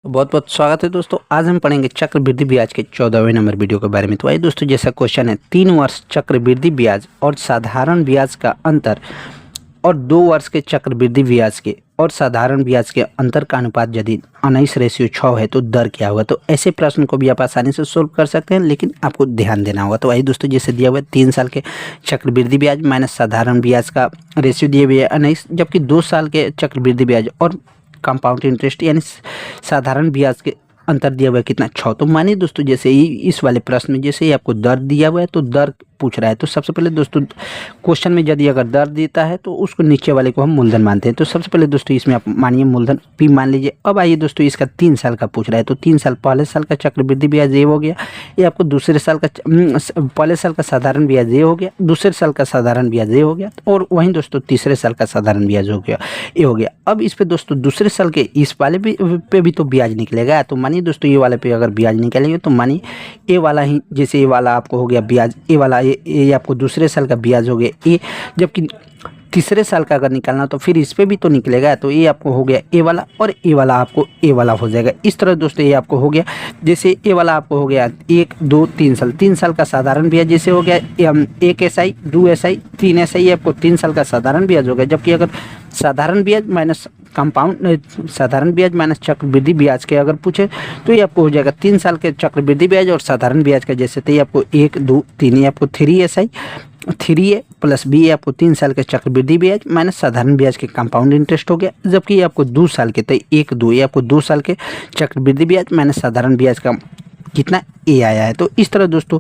बहुत बहुत स्वागत है दोस्तों। आज हम पढ़ेंगे चक्रवृद्धि ब्याज के 14वें नंबर वीडियो के बारे में। तो आइए दोस्तों, जैसा क्वेश्चन है 3 वर्ष चक्रवृद्धि ब्याज और साधारण ब्याज का अंतर और 2 वर्ष के चक्रवृद्धि ब्याज के और साधारण ब्याज के अंतर का अनुपात यदि 19:6 है तो दर क्या होगा। तो ऐसे प्रश्न को भी आप आसानी से सोल्व कर सकते हैं, लेकिन आपको ध्यान देना होगा। तो आइए दोस्तों, जैसे दिया हुआ है 3 साल के चक्रवृद्धि ब्याज माइनस साधारण ब्याज का रेशियो दिए हुए है 19, जबकि 2 साल के चक्रवृद्धि ब्याज और कंपाउंड इंटरेस्ट यानी साधारण ब्याज के अंतर दिया हुआ है कितना 6। तो मानिए दोस्तों, जैसे ही इस वाले प्रश्न में जैसे ही आपको दर दिया हुआ है तो दर पूछ रहा है। तो सबसे पहले दोस्तों, क्वेश्चन में यदि अगर दर देता है तो उसको नीचे वाले को हम मूलधन मानते हैं। तो सबसे पहले दोस्तों इसमें आप मानिए मूलधन पी मान लीजिए। अब आइए दोस्तों, इसका 3 साल का पूछ रहा है। तो 3 साल पहले साल का चक्रवृद्धि ब्याज ये हो गया, ये आपको दूसरे साल का पहले साल का साधारण ब्याज ये हो गया, दूसरे साल का साधारण ब्याज ये हो गया, और वहीं दोस्तों तीसरे साल का साधारण ब्याज हो गया, ये हो गया। अब इस पे दोस्तों दूसरे साल के इस वाले पे भी तो ब्याज निकलेगा। तो मानिए दोस्तों, ये वाले पे अगर ब्याज निकलेंगे तो मानिए ए वाला ही, जैसे ये वाला आपको हो गया ब्याज, ए वाला ये आपको दूसरे साल का ब्याज हो गया ए, जबकि तीसरे साल का अगर निकालना तो फिर इस पे भी तो निकलेगा। तो ये आपको हो गया ए वाला और ए वाला आपको ए वाला हो जाएगा। इस तरह दोस्तों ये आपको हो गया, जैसे ए वाला आपको हो गया 1 2 3 साल, 3 साल का साधारण ब्याज जैसे हो गया 1 SI 2 SI 3 SI, आपको 3 साल का साधारण ब्याज हो गया। जबकि अगर साधारण ब्याज माइनस कंपाउंड साधारण ब्याज माइनस चक्रवृद्धि ब्याज के अगर पूछे तो ये आपको हो जाएगा 3 साल के चक्रवृद्धि ब्याज और साधारण ब्याज का जैसे, तो ये आपको 1 2 3, ये आपको 3 SI 3A प्लस B आपको 3 साल के चक्रवृद्धि ब्याज माइनस साधारण ब्याज के कंपाउंड इंटरेस्ट हो गया। जबकि ये आपको 2 साल के, तो 1 2, ये आपको 2 साल के चक्रवृद्धि ब्याज माइनस साधारण ब्याज का कितना ए आया है। तो इस तरह दोस्तों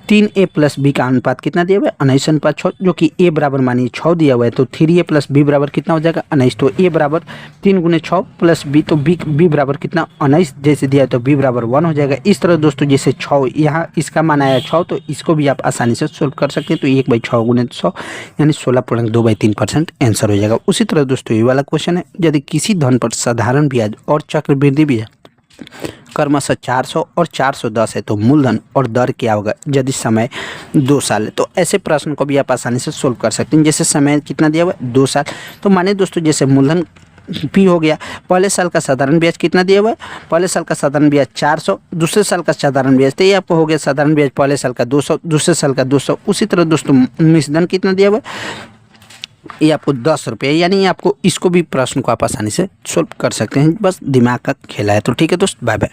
3A प्लस B का अनुपात कितना दिया हुआ है 19:6, जो कि A बराबर मानिए 6 दिया हुआ है। तो 3A प्लस B बराबर कितना हो जाएगा 19। तो A बराबर 3 × 6 प्लस B, तो B बराबर कितना 19 जैसे दिया है, तो B बराबर 1 हो जाएगा। इस तरह दोस्तों जैसे 6 यहाँ इसका मान आया 6, तो इसको भी आप आसानी से सोल्व कर सकते हैं। तो 1/6 × 100 यानी 16.2/3% आंसर हो जाएगा। उसी तरह दोस्तों ये वाला क्वेश्चन है, यदि किसी धन पर साधारण ब्याज और चक्रवृद्धि ब्याज क्रमशः 400 और 410 है तो मूलधन और दर क्या होगा यदि समय 2 साल है। तो ऐसे प्रश्न को भी आप आसानी से सोल्व कर सकते हैं। जैसे समय कितना दिया हुआ है 2 साल, तो माने दोस्तों जैसे मूलधन पी हो गया, पहले साल का साधारण ब्याज कितना दिया हुआ है, पहले साल का साधारण ब्याज 400, दूसरे साल का साधारण ब्याज, तो ये आपको हो गया साधारण ब्याज पहले साल का 200, दूसरे साल का 200। उसी तरह दोस्तों मिश्रधन कितना दिया हुआ है, ये आपको 10 रुपये, यानी आपको इसको भी प्रश्न को आप आसानी से सोल्व कर सकते हैं। बस दिमाग का खेला है। तो ठीक है दोस्त, बाय बाय।